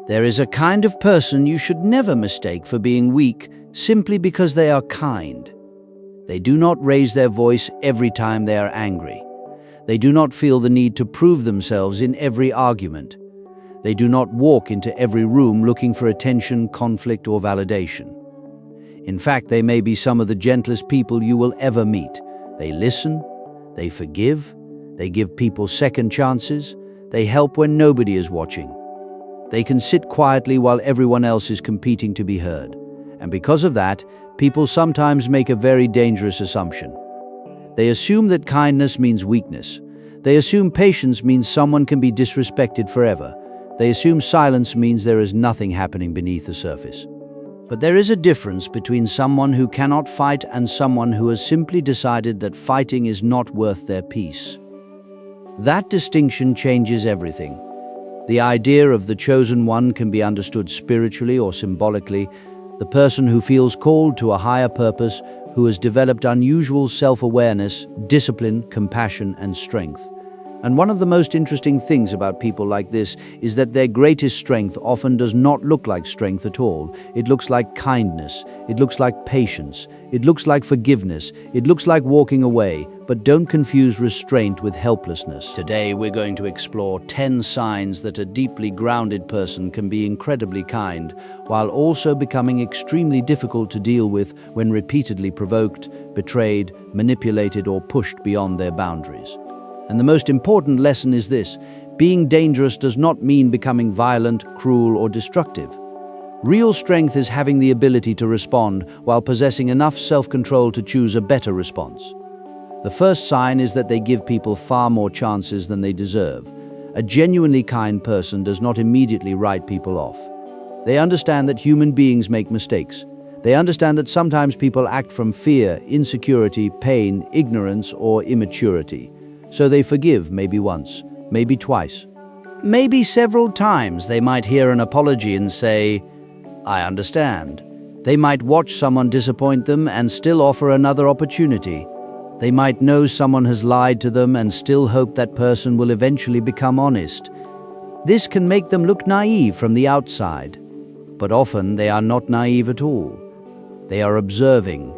There is a kind of person you should never mistake for being weak simply because they are kind. They do not raise their voice every time they are angry. They do not feel the need to prove themselves in every argument. They do not walk into every room looking for attention, conflict, or validation. In fact, they may be some of the gentlest people you will ever meet. They listen, they forgive, they give people second chances, they help when nobody is watching. They can sit quietly while everyone else is competing to be heard. And because of that, people sometimes make a very dangerous assumption. They assume that kindness means weakness. They assume patience means someone can be disrespected forever. They assume silence means there is nothing happening beneath the surface. But there is a difference between someone who cannot fight and someone who has simply decided that fighting is not worth their peace. That distinction changes everything. The idea of the chosen one can be understood spiritually or symbolically. The person who feels called to a higher purpose, who has developed unusual self-awareness, discipline, compassion, and strength. And one of the most interesting things about people like this is that their greatest strength often does not look like strength at all. It looks like kindness. It looks like patience. It looks like forgiveness. It looks like walking away. But don't confuse restraint with helplessness. Today, we're going to explore 10 signs that a deeply grounded person can be incredibly kind, while also becoming extremely difficult to deal with when repeatedly provoked, betrayed, manipulated, or pushed beyond their boundaries. And the most important lesson is this: being dangerous does not mean becoming violent, cruel, or destructive. Real strength is having the ability to respond while possessing enough self-control to choose a better response. The first sign is that they give people far more chances than they deserve. A genuinely kind person does not immediately write people off. They understand that human beings make mistakes. They understand that sometimes people act from fear, insecurity, pain, ignorance, or immaturity. So they forgive maybe once, maybe twice. Maybe several times they might hear an apology and say, "I understand." They might watch someone disappoint them and still offer another opportunity. They might know someone has lied to them and still hope that person will eventually become honest. This can make them look naive from the outside, but often they are not naive at all. They are observing.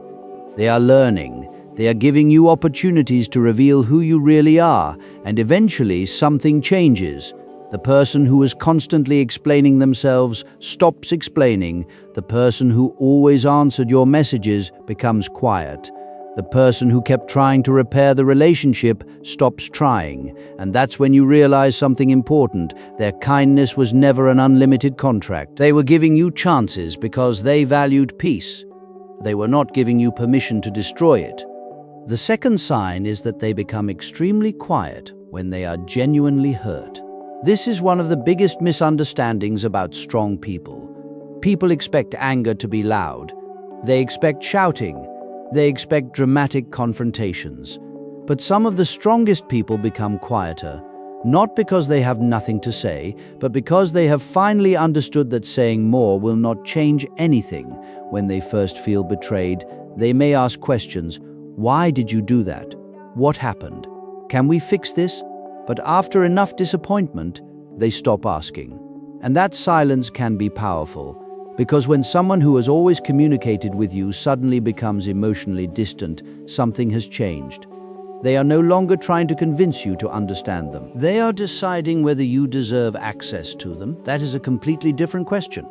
They are learning. They are giving you opportunities to reveal who you really are, and eventually something changes. The person who is constantly explaining themselves stops explaining. The person who always answered your messages becomes quiet. The person who kept trying to repair the relationship stops trying. And that's when you realize something important. Their kindness was never an unlimited contract. They were giving you chances because they valued peace. They were not giving you permission to destroy it. The second sign is that they become extremely quiet when they are genuinely hurt. This is one of the biggest misunderstandings about strong people. People expect anger to be loud. They expect shouting. They expect dramatic confrontations. But some of the strongest people become quieter, not because they have nothing to say, but because they have finally understood that saying more will not change anything. When they first feel betrayed, they may ask questions. Why did you do that? What happened? Can we fix this? But after enough disappointment, they stop asking. And that silence can be powerful, because when someone who has always communicated with you suddenly becomes emotionally distant, something has changed. They are no longer trying to convince you to understand them. They are deciding whether you deserve access to them. That is a completely different question.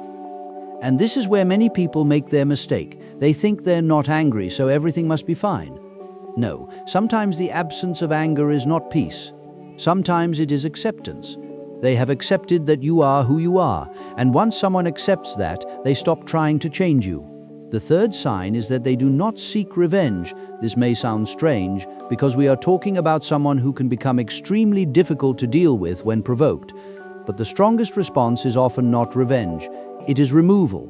And this is where many people make their mistake. They think they're not angry, so everything must be fine. No, sometimes the absence of anger is not peace. Sometimes it is acceptance. They have accepted that you are who you are, and once someone accepts that, they stop trying to change you. The third sign is that they do not seek revenge. This may sound strange, because we are talking about someone who can become extremely difficult to deal with when provoked. But the strongest response is often not revenge. It is removal.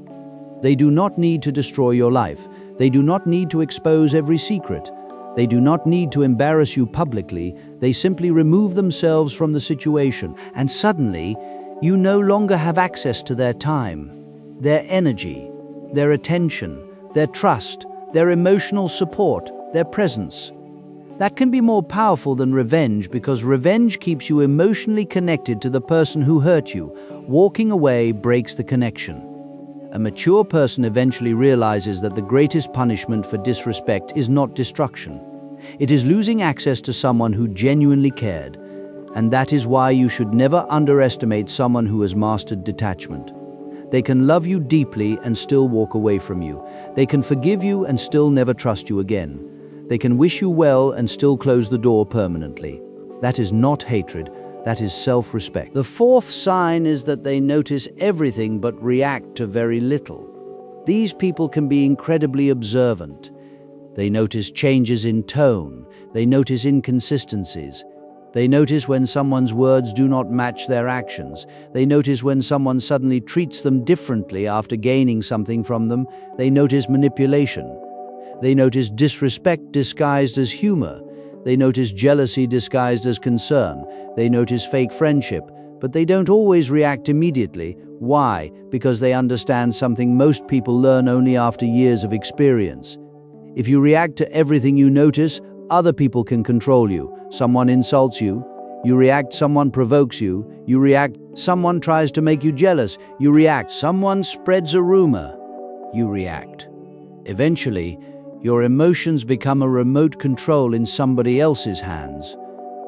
They do not need to destroy your life. They do not need to expose every secret. They do not need to embarrass you publicly. They simply remove themselves from the situation. And suddenly, you no longer have access to their time, their energy, their attention, their trust, their emotional support, their presence. That can be more powerful than revenge because revenge keeps you emotionally connected to the person who hurt you. Walking away breaks the connection. A mature person eventually realizes that the greatest punishment for disrespect is not destruction. It is losing access to someone who genuinely cared. And that is why you should never underestimate someone who has mastered detachment. They can love you deeply and still walk away from you. They can forgive you and still never trust you again. They can wish you well and still close the door permanently. That is not hatred, that is self-respect. The fourth sign is that they notice everything but react to very little. These people can be incredibly observant. They notice changes in tone. They notice inconsistencies. They notice when someone's words do not match their actions. They notice when someone suddenly treats them differently after gaining something from them. They notice manipulation. They notice disrespect disguised as humor. They notice jealousy disguised as concern. They notice fake friendship, but they don't always react immediately. Why? Because they understand something most people learn only after years of experience. If you react to everything you notice, other people can control you. Someone insults you, you react. Someone provokes you, you react. Someone tries to make you jealous, you react. Someone spreads a rumor, you react. Eventually, your emotions become a remote control in somebody else's hands.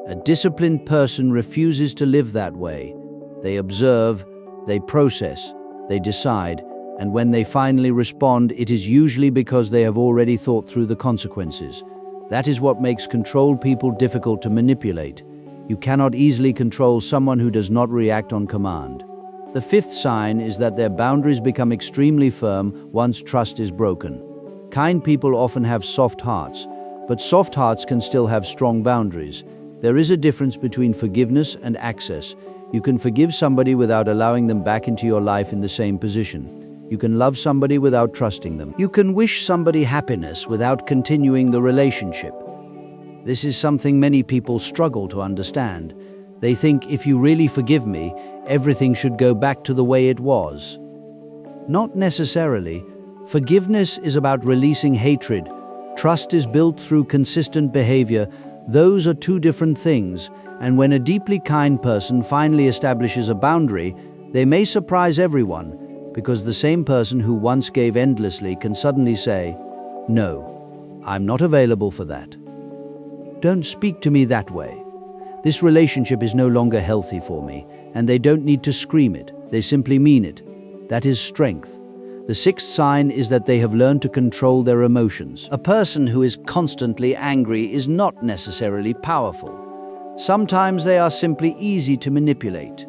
A disciplined person refuses to live that way. They observe, they process, they decide, and when they finally respond, it is usually because they have already thought through the consequences. That is what makes controlled people difficult to manipulate. You cannot easily control someone who does not react on command. The fifth sign is that their boundaries become extremely firm once trust is broken. Kind people often have soft hearts, but soft hearts can still have strong boundaries. There is a difference between forgiveness and access. You can forgive somebody without allowing them back into your life in the same position. You can love somebody without trusting them. You can wish somebody happiness without continuing the relationship. This is something many people struggle to understand. They think if you really forgive me, everything should go back to the way it was. Not necessarily. Forgiveness is about releasing hatred. Trust is built through consistent behavior. Those are two different things, and when a deeply kind person finally establishes a boundary, they may surprise everyone, because the same person who once gave endlessly can suddenly say, "No, I'm not available for that. Don't speak to me that way. This relationship is no longer healthy for me," and they don't need to scream it, they simply mean it. That is strength. The sixth sign is that they have learned to control their emotions. A person who is constantly angry is not necessarily powerful. Sometimes they are simply easy to manipulate.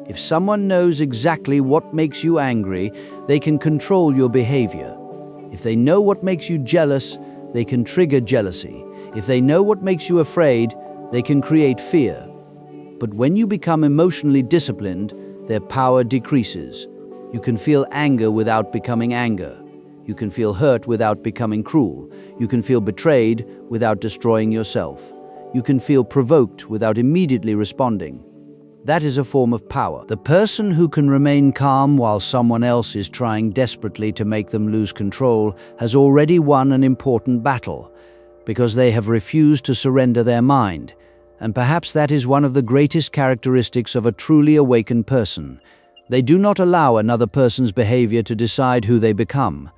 If someone knows exactly what makes you angry, they can control your behavior. If they know what makes you jealous, they can trigger jealousy. If they know what makes you afraid, they can create fear. But when you become emotionally disciplined, their power decreases. You can feel anger without becoming anger. You can feel hurt without becoming cruel. You can feel betrayed without destroying yourself. You can feel provoked without immediately responding. That is a form of power. The person who can remain calm while someone else is trying desperately to make them lose control has already won an important battle, because they have refused to surrender their mind. And perhaps that is one of the greatest characteristics of a truly awakened person. They do not allow another person's behavior to decide who they become.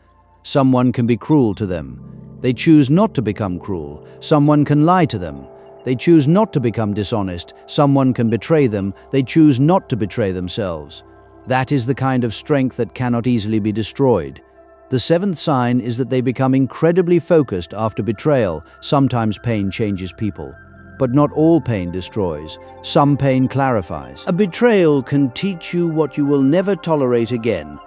Someone can be cruel to them. They choose not to become cruel. Someone can lie to them. They choose not to become dishonest. Someone can betray them. They choose not to betray themselves. That is the kind of strength that cannot easily be destroyed. The seventh sign is that they become incredibly focused after betrayal. Sometimes pain changes people. But not all pain destroys. Some pain clarifies. A betrayal can teach you what you will never tolerate again.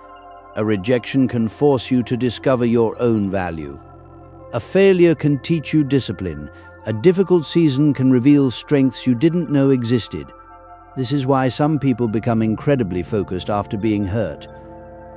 A rejection can force you to discover your own value. A failure can teach you discipline. A difficult season can reveal strengths you didn't know existed. This is why some people become incredibly focused after being hurt.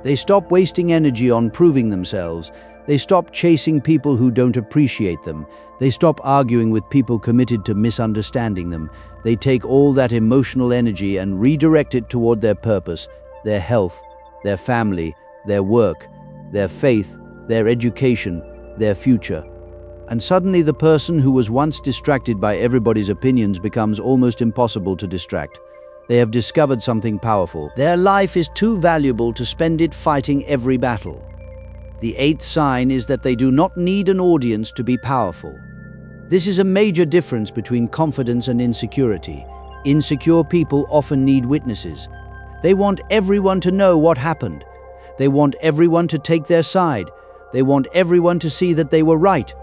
They stop wasting energy on proving themselves. They stop chasing people who don't appreciate them. They stop arguing with people committed to misunderstanding them. They take all that emotional energy and redirect it toward their purpose, their health, their family, their work, their faith, their education, their future. And suddenly the person who was once distracted by everybody's opinions becomes almost impossible to distract. They have discovered something powerful. Their life is too valuable to spend it fighting every battle. The eighth sign is that they do not need an audience to be powerful. This is a major difference between confidence and insecurity. Insecure people often need witnesses. They want everyone to know what happened. They want everyone to take their side. They want everyone to see that they were right.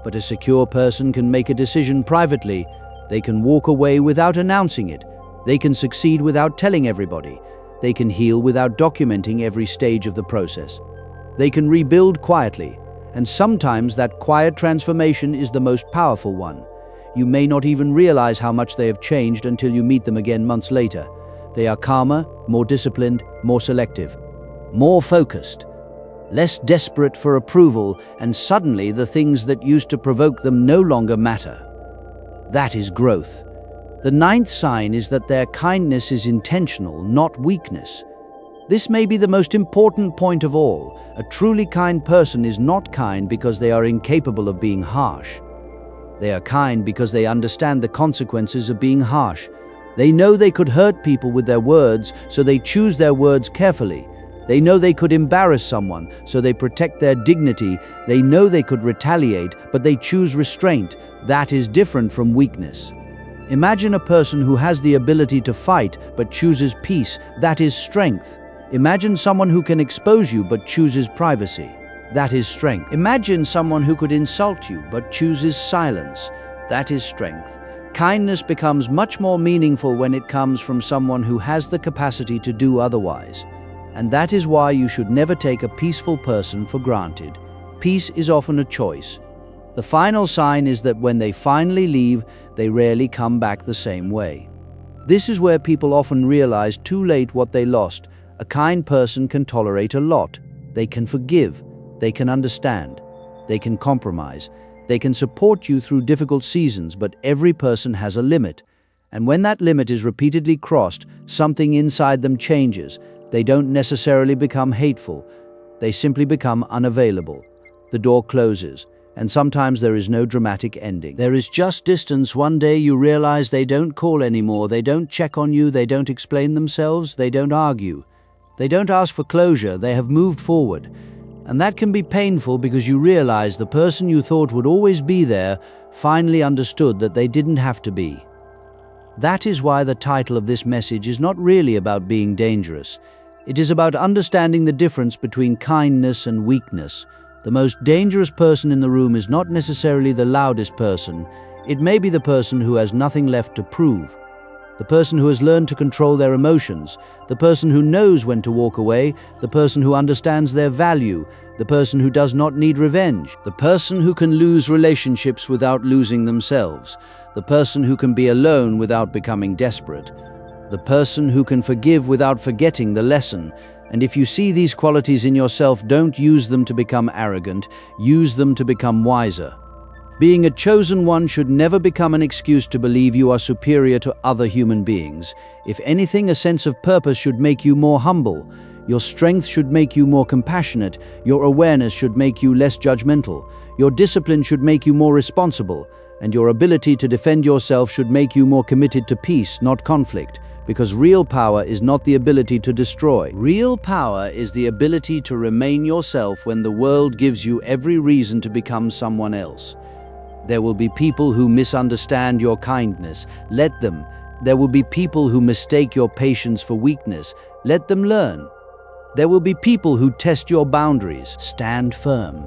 But a secure person can make a decision privately. They can walk away without announcing it. They can succeed without telling everybody. They can heal without documenting every stage of the process. They can rebuild quietly, and sometimes that quiet transformation is the most powerful one. You may not even realize how much they have changed until you meet them again months later. They are calmer, more disciplined, more selective, more focused, less desperate for approval, and suddenly the things that used to provoke them no longer matter. That is growth. The ninth sign is that their kindness is intentional, not weakness. This may be the most important point of all. A truly kind person is not kind because they are incapable of being harsh. They are kind because they understand the consequences of being harsh. They know they could hurt people with their words, so they choose their words carefully. They know they could embarrass someone, so they protect their dignity. They know they could retaliate, but they choose restraint. That is different from weakness. Imagine a person who has the ability to fight, but chooses peace. That is strength. Imagine someone who can expose you, but chooses privacy. That is strength. Imagine someone who could insult you, but chooses silence. That is strength. Kindness becomes much more meaningful when it comes from someone who has the capacity to do otherwise. And that is why you should never take a peaceful person for granted. Peace is often a choice. The final sign is that when they finally leave, they rarely come back the same way. This is where people often realize too late what they lost. A kind person can tolerate a lot. They can forgive. They can understand. They can compromise. They can support you through difficult seasons, but every person has a limit. And when that limit is repeatedly crossed, something inside them changes. They don't necessarily become hateful. They simply become unavailable. The door closes, and sometimes there is no dramatic ending. There is just distance. One day you realize they don't call anymore. They don't check on you. They don't explain themselves. They don't argue. They don't ask for closure. They have moved forward. And that can be painful because you realize the person you thought would always be there finally understood that they didn't have to be. That is why the title of this message is not really about being dangerous. It is about understanding the difference between kindness and weakness. The most dangerous person in the room is not necessarily the loudest person. It may be the person who has nothing left to prove. The person who has learned to control their emotions. The person who knows when to walk away. The person who understands their value. The person who does not need revenge. The person who can lose relationships without losing themselves. The person who can be alone without becoming desperate. The person who can forgive without forgetting the lesson. And if you see these qualities in yourself, don't use them to become arrogant. Use them to become wiser. Being a chosen one should never become an excuse to believe you are superior to other human beings. If anything, a sense of purpose should make you more humble. Your strength should make you more compassionate. Your awareness should make you less judgmental. Your discipline should make you more responsible. And your ability to defend yourself should make you more committed to peace, not conflict. Because real power is not the ability to destroy. Real power is the ability to remain yourself when the world gives you every reason to become someone else. There will be people who misunderstand your kindness. Let them. There will be people who mistake your patience for weakness. Let them learn. There will be people who test your boundaries. Stand firm.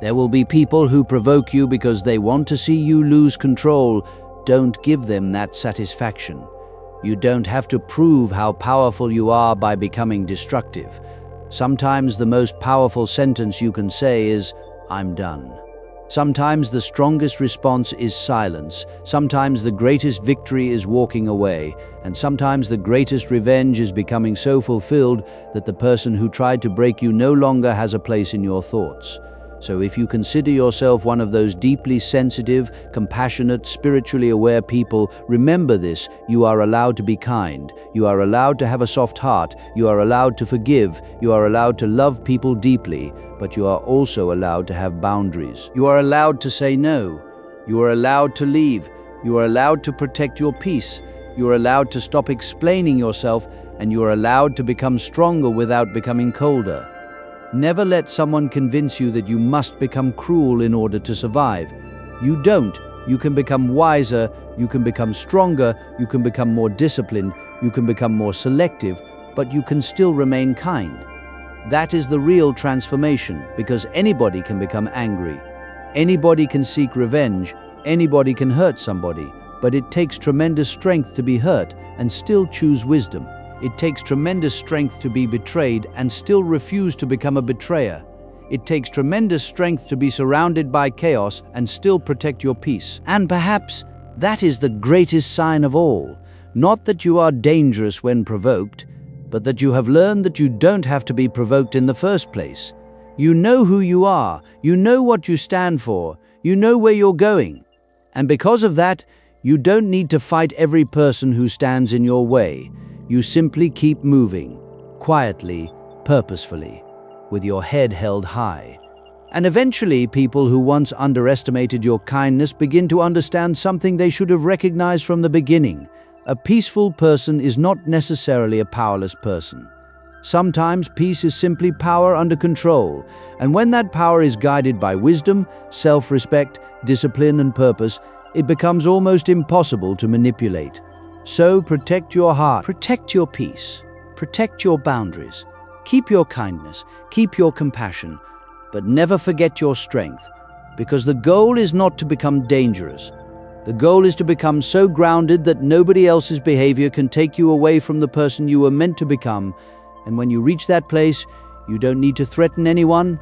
There will be people who provoke you because they want to see you lose control. Don't give them that satisfaction. You don't have to prove how powerful you are by becoming destructive. Sometimes the most powerful sentence you can say is, "I'm done." Sometimes the strongest response is silence. Sometimes the greatest victory is walking away. And sometimes the greatest revenge is becoming so fulfilled that the person who tried to break you no longer has a place in your thoughts. So if you consider yourself one of those deeply sensitive, compassionate, spiritually aware people, remember this: you are allowed to be kind, you are allowed to have a soft heart, you are allowed to forgive, you are allowed to love people deeply, but you are also allowed to have boundaries. You are allowed to say no, you are allowed to leave, you are allowed to protect your peace, you are allowed to stop explaining yourself, and you are allowed to become stronger without becoming colder. Never let someone convince you that you must become cruel in order to survive. You don't. You can become wiser, you can become stronger, you can become more disciplined, you can become more selective, but you can still remain kind. That is the real transformation, because anybody can become angry. Anybody can seek revenge, anybody can hurt somebody, but it takes tremendous strength to be hurt and still choose wisdom. It takes tremendous strength to be betrayed and still refuse to become a betrayer. It takes tremendous strength to be surrounded by chaos and still protect your peace. And perhaps that is the greatest sign of all. Not that you are dangerous when provoked, but that you have learned that you don't have to be provoked in the first place. You know who you are, you know what you stand for, you know where you're going. And because of that, you don't need to fight every person who stands in your way. You simply keep moving, quietly, purposefully, with your head held high. And eventually, people who once underestimated your kindness begin to understand something they should have recognized from the beginning. A peaceful person is not necessarily a powerless person. Sometimes peace is simply power under control, and when that power is guided by wisdom, self-respect, discipline, and purpose, it becomes almost impossible to manipulate. So protect your heart, protect your peace, protect your boundaries, keep your kindness, keep your compassion, but never forget your strength, because the goal is not to become dangerous. The goal is to become so grounded that nobody else's behavior can take you away from the person you were meant to become. And when you reach that place, you don't need to threaten anyone,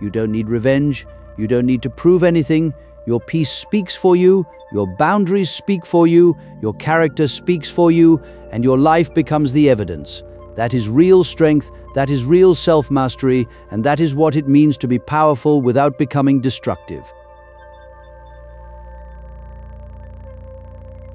you don't need revenge, you don't need to prove anything. Your peace speaks for you, your boundaries speak for you, your character speaks for you, and your life becomes the evidence. That is real strength, that is real self-mastery, and that is what it means to be powerful without becoming destructive.